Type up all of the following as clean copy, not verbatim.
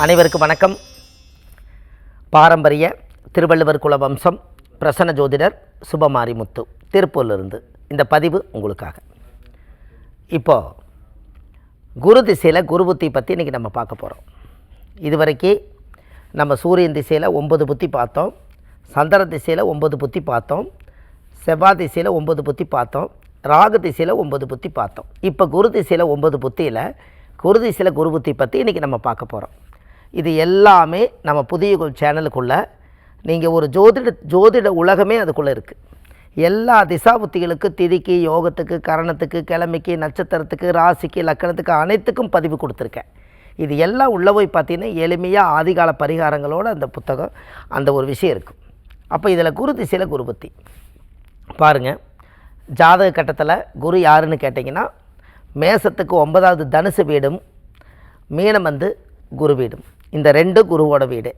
அனைவருக்கும் வணக்கம். பாரம்பரிய திருவள்ளுவர் குல வம்சம் பிரசன்ன ஜோதிடர் சுபமாரிமுத்து திருப்பூரிலிருந்து இந்த பதிவு உங்களுக்காக. இப்போது குரு திசையில் குரு புத்தி பற்றி இன்றைக்கி நம்ம பார்க்க போகிறோம். இதுவரைக்கும் நம்ம சூரியன் திசையில் 9 புத்தி பார்த்தோம், சந்திர திசையில் 9 புத்தி பார்த்தோம், செவ்வாய் திசையில் 9 புத்தி பார்த்தோம், ராகு திசையில் 9 புத்தி பார்த்தோம். இப்போ குரு திசையில் 9 புத்தியில் குரு திசையில் குரு புத்தி பற்றி இன்றைக்கி நம்ம பார்க்க போகிறோம். இது எல்லாமே நம்ம புதிய சேனலுக்குள்ளே நீங்கள் ஒரு ஜோதிட உலகமே அதுக்குள்ளே இருக்குது. எல்லா திசா புத்திகளுக்கு, திதிக்கு, யோகத்துக்கு, கரணத்துக்கு, கிழமைக்கு, நட்சத்திரத்துக்கு, ராசிக்கு, லக்கணத்துக்கு அனைத்துக்கும் பதிவு கொடுத்துருக்கேன். இது எல்லாம் உள்ளே போய் பார்த்தீங்கன்னா எளிமையாக ஆதிகால பரிகாரங்களோடு அந்த புத்தகம் அந்த ஒரு விஷயம் இருக்குது. அப்போ இதில் குரு திசையில் குரு புத்தி பாருங்கள். ஜாதக கட்டத்தில் குரு யாருன்னு கேட்டிங்கன்னா, மேசத்துக்கு 9வது தனுசு வீடும், மீனம் குரு வீடும், இந்த 2 குருவோட வீடு.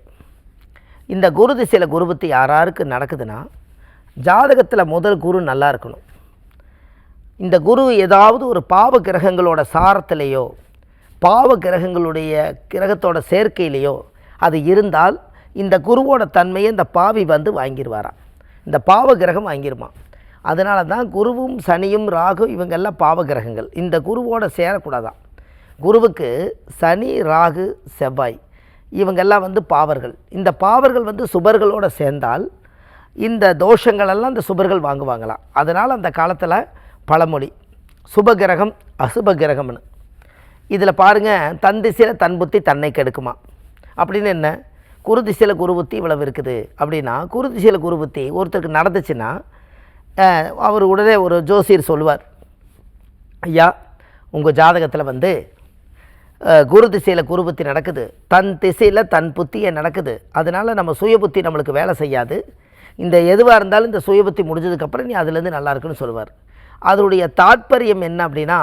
இந்த குரு திசையில் குரு புத்தி யாராருக்கு நடக்குதுன்னா, ஜாதகத்தில் முதல் குரு நல்லா இருக்கணும். இந்த குரு ஏதாவது ஒரு பாவ கிரகங்களோட சாரத்திலேயோ பாவ கிரகங்களுடைய கிரகத்தோட சேர்க்கையிலையோ அது இருந்தால் இந்த குருவோட தன்மையை இந்த பாவி வாங்கிடுவாராம். இந்த பாவ கிரகம் வாங்கிடுமா. அதனால தான் குருவும் சனியும் ராகு இவங்கெல்லாம் பாவ கிரகங்கள். இந்த குருவோட சேரக்கூடாதான். குருவுக்கு சனி, ராகு, செவ்வாய் இவங்கெல்லாம் பாவர்கள். இந்த பாவர்கள் சுபர்களோடு சேர்ந்தால் இந்த தோஷங்களெல்லாம் இந்த சுபர்கள் வாங்குவாங்களாம். அதனால் அந்த காலத்தில் பழமொழி சுபகிரகம் அசுபகிரகம்னு. இதில் பாருங்கள், தன் திசையில் தன் புத்தி தன்னை கெடுக்குமா அப்படின்னு. என்ன குரு திசையில் குரு புத்தி இவ்வளவு இருக்குது அப்படின்னா, குரு திசையில் குரு புத்தி ஒருத்தருக்கு நடந்துச்சுன்னா அவர் உடனே ஒரு ஜோசியர் சொல்லுவார், ஐயா உங்கள் ஜாதகத்தில் குரு திசையில் குரு புத்தி நடக்குது, தன் திசையில் தன் புத்தியை நடக்குது, அதனால் நம்ம சுய புத்தி நம்மளுக்கு வேலை செய்யாது, இந்த எதுவாக இருந்தாலும் இந்த சுய புத்தி முடிஞ்சதுக்கப்புறம் நீ அதுலேருந்து நல்லா இருக்குன்னு சொல்லுவார். அதனுடைய தாற்பயம் என்ன அப்படின்னா,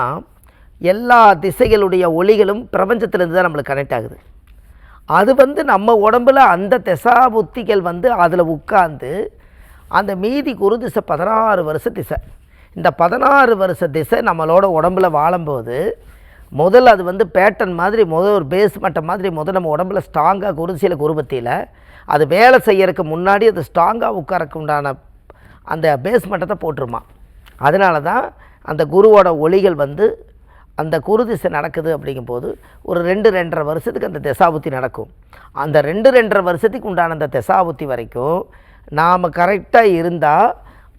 எல்லா திசைகளுடைய ஒளிகளும் பிரபஞ்சத்திலேருந்து தான் நம்மளுக்கு கனெக்ட் ஆகுது. அது நம்ம உடம்பில் அந்த திசா புத்திகள் அதில் உட்கார்ந்து அந்த மீதி குரு திசை 16 வருஷ திசை. இந்த 16 வருஷ திசை நம்மளோட உடம்பில் வாழும்போது முதல்ல அது பேட்டன் மாதிரி ஒரு பேஸ் மட்டம் மாதிரி நம்ம உடம்புல ஸ்ட்ராங்காக குரு திசையில் குரு புத்தியில் அது வேலை செய்யறதுக்கு முன்னாடி அது ஸ்ட்ராங்காக உட்காரக்கு உண்டான அந்த பேஸ் மட்டத்தை போட்டுருமா. அதனால தான் அந்த குருவோட ஒளிகள் அந்த குரு திசை நடக்குது அப்படிங்கும்போது ஒரு 2-2.5 வருஷத்துக்கு அந்த திசாபுத்தி நடக்கும். அந்த 2-2.5 வருஷத்துக்கு உண்டான அந்த திசாபுத்தி வரைக்கும் நாம் கரெக்டாக இருந்தால்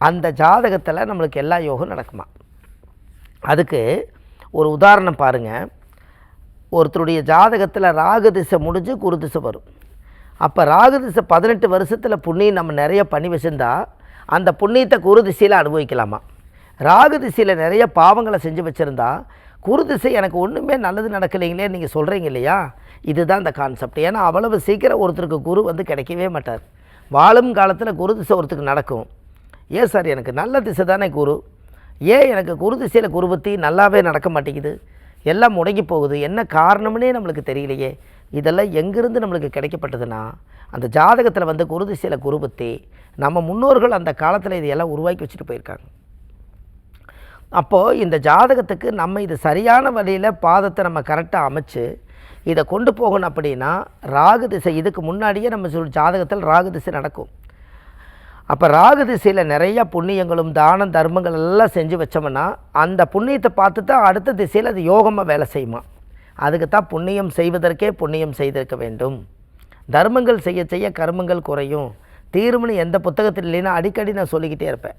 அந்த ஜாதகத்தில் நம்மளுக்கு எல்லா யோகம் நடக்குமா. அதுக்கு ஒரு உதாரணம் பாருங்கள். ஒருத்தருடைய ஜாதகத்தில் ராகு திசை முடிஞ்சு குரு திசை வரும். அப்போ ராகு திசை 18 வருஷத்தில் புண்ணியம் நம்ம நிறைய பண்ணி வச்சுருந்தா அந்த புண்ணியத்தை குரு திசையில் அனுபவிக்கலாமா. ராகு திசையில் நிறைய பாவங்களை செஞ்சு வச்சுருந்தா குரு திசை எனக்கு ஒன்றுமே நல்லது நடக்கலைங்களே நீங்கள் சொல்கிறீங்க இல்லையா, இதுதான் இந்த கான்செப்ட். ஏன்னா அவ்வளவு சீக்கிரம் ஒருத்தருக்கு குரு கிடைக்கவே மாட்டார். வாழும் காலத்தில் குரு திசை ஒருத்தருக்கு நடக்கும். ஏன் சார் எனக்கு நல்ல திசை தானே குரு, ஏன் எனக்கு குரு திசையில் குரு புத்தி நல்லாவே நடக்க மாட்டேங்குது, எல்லாம் முடங்கி போகுது, என்ன காரணம்னே நம்மளுக்கு தெரியலையே. இதெல்லாம் எங்கேருந்து நம்மளுக்கு கிடைக்கப்பட்டதுன்னா, அந்த ஜாதகத்தில் குரு திசையில் குரு புத்தி நம்ம முன்னோர்கள் அந்த காலத்தில் இதையெல்லாம் உருவாக்கி வச்சுட்டு போயிருக்காங்க. அப்போது இந்த ஜாதகத்துக்கு நம்ம இது சரியான வழியில் பாதத்தை நம்ம கரெக்டாக அமைச்சு இதை கொண்டு போகணும். அப்படின்னா ராகு திசை இதுக்கு முன்னாடியே நம்ம ஜாதகத்தில் ராகு திசை நடக்கும். அப்போ ராகு திசையில் நிறையா புண்ணியங்களும் தானம் தர்மங்கள் எல்லாம் செஞ்சு வச்சோம்னா அந்த புண்ணியத்தை பார்த்து தான் அடுத்த திசையில் அது யோகமாக வேலை செய்யுமா. அதுக்கு தான் புண்ணியம் செய்வதற்கே புண்ணியம் செய்திருக்க வேண்டும். தர்மங்கள் செய்ய செய்ய கர்மங்கள் குறையும் தீர்வுன்னு எந்த புத்தகத்தில் இல்லைன்னா அடிக்கடி நான் சொல்லிக்கிட்டே இருப்பேன்.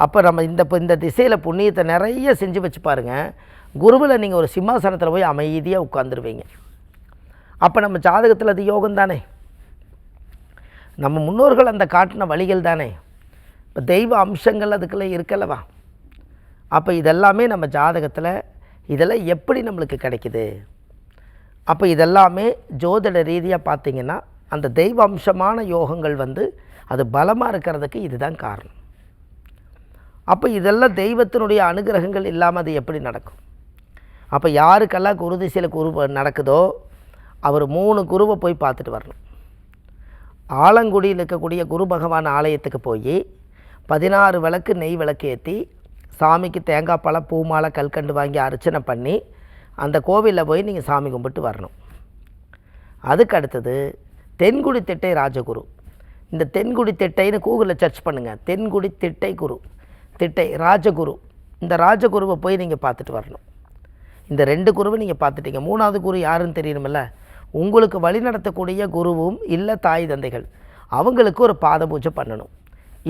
அப்போ நம்ம இந்த திசையில் புண்ணியத்தை நிறைய செஞ்சு வச்சு பாருங்கள், குருவில் நீங்கள் ஒரு சிம்மாசனத்தில் போய் அமைதியாக உட்காந்துருவீங்க. அப்போ நம்ம ஜாதகத்தில் அது யோகம் தானே, நம்ம முன்னோர்கள் அந்த காட்டின வழிகள் தானே. இப்போ தெய்வ அம்சங்கள் அதுக்குள்ளே இருக்கல்லவா. அப்போ இதெல்லாமே நம்ம ஜாதகத்தில் இதெல்லாம் எப்படி நம்மளுக்கு கிடைக்குது. அப்போ இதெல்லாமே ஜோதிட ரீதியாக பார்த்திங்கன்னா அந்த தெய்வ அம்சமான யோகங்கள் அது பலமாக இருக்கிறதுக்கு இதுதான் காரணம். அப்போ இதெல்லாம் தெய்வத்தினுடைய அனுகிரகங்கள் இல்லாமல் அது எப்படி நடக்கும். அப்போ யாருக்கெல்லாம் குரு திசையில் குரு நடக்குதோ அவர் 3 குருவை போய் பார்த்துட்டு வரணும். ஆலங்குடியில் இருக்கக்கூடிய குரு பகவான் ஆலயத்துக்கு போய் 16 விளக்கு நெய் விளக்கு ஏற்றி சாமிக்கு தேங்காய் பழம் பூ மாலை கல்கண்டு வாங்கி அர்ச்சனை பண்ணி அந்த கோவிலில் போய் நீங்கள் சாமி கும்பிட்டு வரணும். அதுக்கு அடுத்தது தென்குடி திட்டை ராஜகுரு. இந்த தென்குடி திட்டைன்னு கூகுளில் சர்ச் பண்ணுங்கள். தென்குடி திட்டை குரு, திட்டை ராஜகுரு. இந்த ராஜகுருவை போய் நீங்கள் பார்த்துட்டு வரணும். இந்த 2 குருவை நீங்கள் பார்த்துட்டீங்க. 3வது குரு யாருன்னு தெரியணுமில்ல. உங்களுக்கு வழி நடத்தக்கூடிய குருவும் இல்லை தாய் தந்தைகள், அவங்களுக்கு ஒரு பாத பூஜை பண்ணணும்.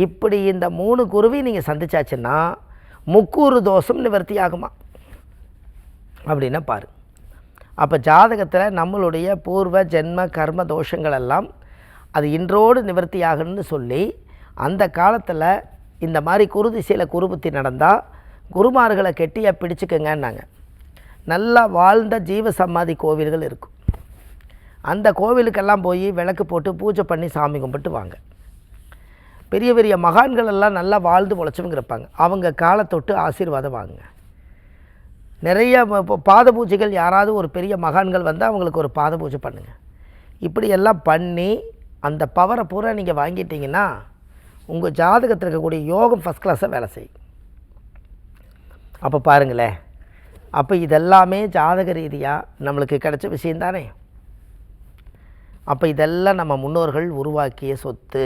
இப்படி இந்த 3 குருவையும் நீங்கள் சந்திச்சாச்சுன்னா முக்கூறு தோஷம் நிவர்த்தி ஆகுமா அப்படின்னா பாரு. அப்போ ஜாதகத்தில் நம்மளுடைய பூர்வ ஜென்ம கர்ம தோஷங்கள் எல்லாம் அது இன்றோடு நிவர்த்தி ஆகணும்னு சொல்லி அந்த காலத்தில் இந்த மாதிரி குரு திசையில் குருபுத்தி நடந்தால் குருமார்களை கெட்டியாக பிடிச்சிக்கங்கன்னாங்க. நல்லா வாழ்ந்த ஜீவ சமாதி கோவில்கள் இருக்கும். அந்த கோவிலுக்கெல்லாம் போய் விளக்கு போட்டு பூஜை பண்ணி சாமி கும்பிட்டு வாங்க. பெரிய பெரிய மகான்கள் எல்லாம் நல்லா வாழ்ந்து பொழைச்சவங்க இருப்பாங்க. அவங்க காலத்தொட்டு ஆசீர்வாதம் வாங்க. நிறைய இப்போ பாத பூஜைகள் யாராவது ஒரு பெரிய மகான்கள் வந்தால் அவங்களுக்கு ஒரு பாத பூஜை பண்ணுங்கள். இப்படியெல்லாம் பண்ணி அந்த பவரை பூரா நீங்கள் வாங்கிட்டீங்கன்னா உங்கள் ஜாதகத்தில் இருக்கக்கூடிய யோகம் ஃபஸ்ட் கிளாஸாக வேலை செய்யும். அப்போ பாருங்களேன், அப்போ இதெல்லாமே ஜாதக ரீதியாக நம்மளுக்கு கிடைச்ச விஷயந்தானே. அப்போ இதெல்லாம் நம்ம முன்னோர்கள் உருவாக்கிய சொத்து.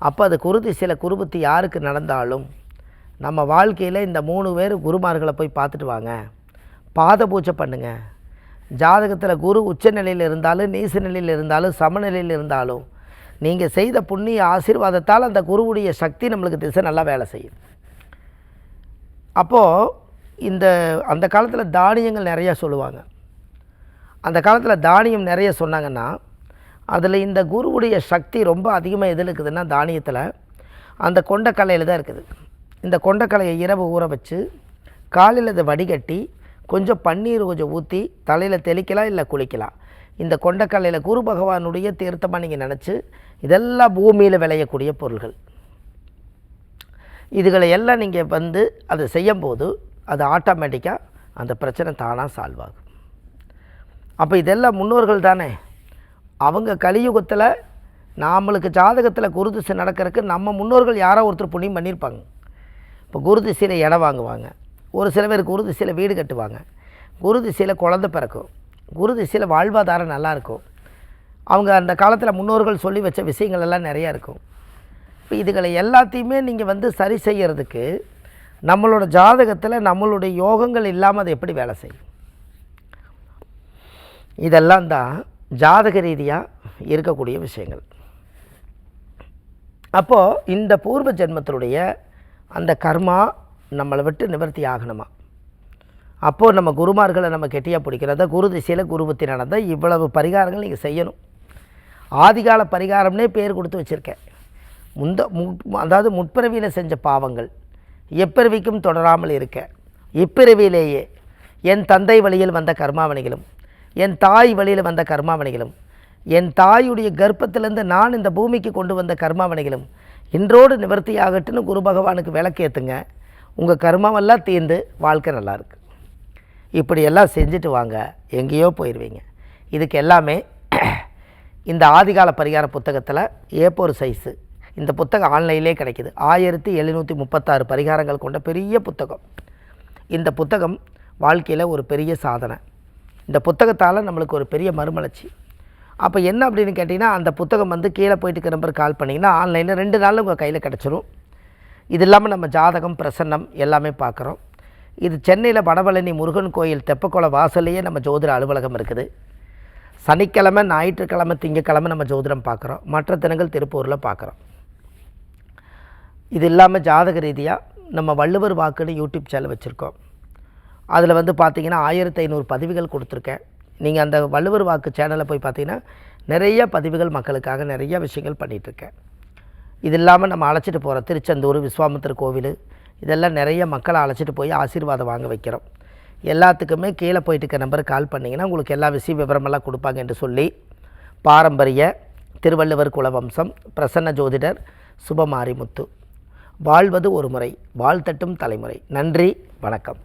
அப்போ அது குரு திசையில் குருபுத்தி யாருக்கு நடந்தாலும் நம்ம வாழ்க்கையில் இந்த 3 பேர் குருமார்களை போய் பார்த்துட்டு வாங்க, பாத பூஜை பண்ணுங்கள். ஜாதகத்தில் குரு உச்ச நிலையில் இருந்தாலும் நீச நிலையில் இருந்தாலும் சமநிலையில் இருந்தாலும் நீங்கள் செய்த புண்ணிய ஆசீர்வாதத்தால் அந்த குருவுடைய சக்தி நம்மளுக்கு திசை நல்லா வேலை செய்யும். அப்போது அந்த காலத்தில் தானியங்கள் நிறையா சொல்லுவாங்க. அந்த காலத்தில் தானியம் நிறைய சொன்னாங்கன்னா அதில் இந்த குருவுடைய சக்தி ரொம்ப அதிகமாக எதில் இருக்குதுன்னா தானியத்தில் அந்த கொண்டக்கல்லையில் தான் இருக்குது. இந்த கொண்டக்கலையை இரவு ஊற வச்சு காலையில் அதை வடிகட்டி கொஞ்சம் பன்னீர் கொஞ்சம் ஊற்றி தலையில் தெளிக்கலாம், இல்லை குளிக்கலாம். இந்த கொண்டக்கல்லையில் குரு பகவானுடைய தீர்த்தமாக நீங்கள் நினச்சி இதெல்லாம் பூமியில் விளையக்கூடிய பொருள்கள். இதுகளை எல்லாம் நீங்கள் வந்து அதை செய்யும்போது அது ஆட்டோமேட்டிக்காக அந்த பிரச்சனை தானாக சால்வ் ஆகும். அப்போ இதெல்லாம் முன்னோர்கள் தானே. அவங்க கலியுகத்தில் நம்மளுக்கு ஜாதகத்தில் குரு திசை நடக்கிறதுக்கு நம்ம முன்னோர்கள் யாரோ ஒருத்தர் புண்ணியம் பண்ணியிருப்பாங்க. இப்போ குரு திசையில் இடம் வாங்குவாங்க, ஒரு சில பேர் குரு திசையில் வீடு கட்டுவாங்க, குரு திசையில் குழந்தை பிறக்கும், குரு திசையில் வாழ்வாதாரம் நல்லாயிருக்கும். அவங்க அந்த காலத்தில் முன்னோர்கள் சொல்லி வச்ச விஷயங்கள் எல்லாம் நிறையா இருக்கும். இப்போ இதுகளை எல்லாத்தையுமே நீங்கள் வந்து சரி செய்கிறதுக்கு நம்மளோட ஜாதகத்தில் நம்மளுடைய யோகங்கள் இல்லாமல் அது எப்படி வேலை செய்யும்? இதெல்லாம் தான் ஜாதக ரீதியாக இருக்கக்கூடிய விஷயங்கள். அப்போது இந்த பூர்வ ஜென்மத்தினுடைய அந்த கர்மா நம்மளை விட்டு நிவர்த்தி ஆகணுமா? அப்போது நம்ம குருமார்களை நம்ம கெட்டியாக பிடிக்கிறத குரு திசையில் குருபுத்தி நடந்தால் இவ்வளவு பரிகாரங்கள் நீங்கள் செய்யணும். ஆதிகால பரிகாரம்னே பேர் கொடுத்து வச்சுருக்கேன். அதாவது முற்பிறவியில் செஞ்ச பாவங்கள் எப்பிறவிக்கும் தொடராமல் இருக்க, இப்பிறவியிலேயே என் தந்தை வழியில் வந்த கர்மாவணிகளும் என் தாய் வழியில் வந்த கர்மாவணிகளும் என் தாயுடைய கர்ப்பத்திலேருந்து நான் இந்த பூமிக்கு கொண்டு வந்த கர்மாவணிகளும் இன்றோடு நிவர்த்தி ஆகட்டுன்னு குரு பகவானுக்கு விளக்கேற்றுங்க. உங்கள் கர்மாவெல்லாம் தீர்ந்து வாழ்க்கை நல்லாயிருக்கு. இப்படியெல்லாம் செஞ்சுட்டு வாங்க, எங்கேயோ போயிடுவீங்க. இதுக்கு எல்லாமே இந்த ஆதிகால பரிகார புத்தகத்தில் A4 சைஸு இந்த புத்தகம் ஆன்லைன்லேயே கிடைக்கிது. 1736 பரிகாரங்கள் கொண்ட பெரிய புத்தகம். இந்த புத்தகம் வாழ்க்கையில் ஒரு பெரிய சாதனை. இந்த புத்தகத்தால் நம்மளுக்கு ஒரு பெரிய மறுமலர்ச்சி. அப்போ என்ன அப்படின்னு கேட்டிங்கன்னா, அந்த புத்தகம் வந்து கீழே போயிட்டு நம்பர் கால் பண்ணிங்கன்னா ஆன்லைனில் 2 நாளில் உங்கள் கையில் கிடச்சிரும். இது இல்லாமல் நம்ம ஜாதகம் பிரசன்னம் எல்லாமே பார்க்குறோம். இது சென்னையில் வடபழனி முருகன் கோயில் தெப்பக்குளம் வாசல்லையே நம்ம ஜோதிட அலுவலகம் இருக்குது. சனிக்கிழமை, ஞாயிற்றுக்கிழமை, திங்கக்கிழமை நம்ம ஜோதிடம் பார்க்குறோம். மற்ற தினங்கள் திருப்பூரில் பார்க்குறோம். இது இல்லாமல் ஜாதக ரீதியாக நம்ம வள்ளுவர் வாக்குன்னு யூடியூப் சேனல் வச்சுருக்கோம். அதில் வந்து பார்த்திங்கன்னா 1500 பதிவுகள் கொடுத்துருக்கேன். நீங்கள் அந்த வள்ளுவர் வாக்கு சேனலில் போய் பார்த்தீங்கன்னா நிறைய பதிவுகள் மக்களுக்காக நிறைய விஷயங்கள் பண்ணிகிட்ருக்கேன். இது இல்லாமல் நம்ம அழைச்சிட்டு போகிற திருச்செந்தூர், விஸ்வாமித்திர கோவில், இதெல்லாம் நிறைய மக்களை அழைச்சிட்டு போய் ஆசீர்வாதம் வாங்க வைக்கிறோம். எல்லாத்துக்குமே கீழே போயிட்டு இருக்க நம்பருக்கு கால் பண்ணிங்கன்னா உங்களுக்கு எல்லா விவரமெல்லாம் கொடுப்பாங்க என்று சொல்லி, பாரம்பரிய திருவள்ளுவர் குலவம்சம் பிரசன்ன ஜோதிடர் சுபமாரிமுத்து. வாழ்வது ஒரு முறை, வாழ்த்தட்டும் தலைமுறை. நன்றி, வணக்கம்.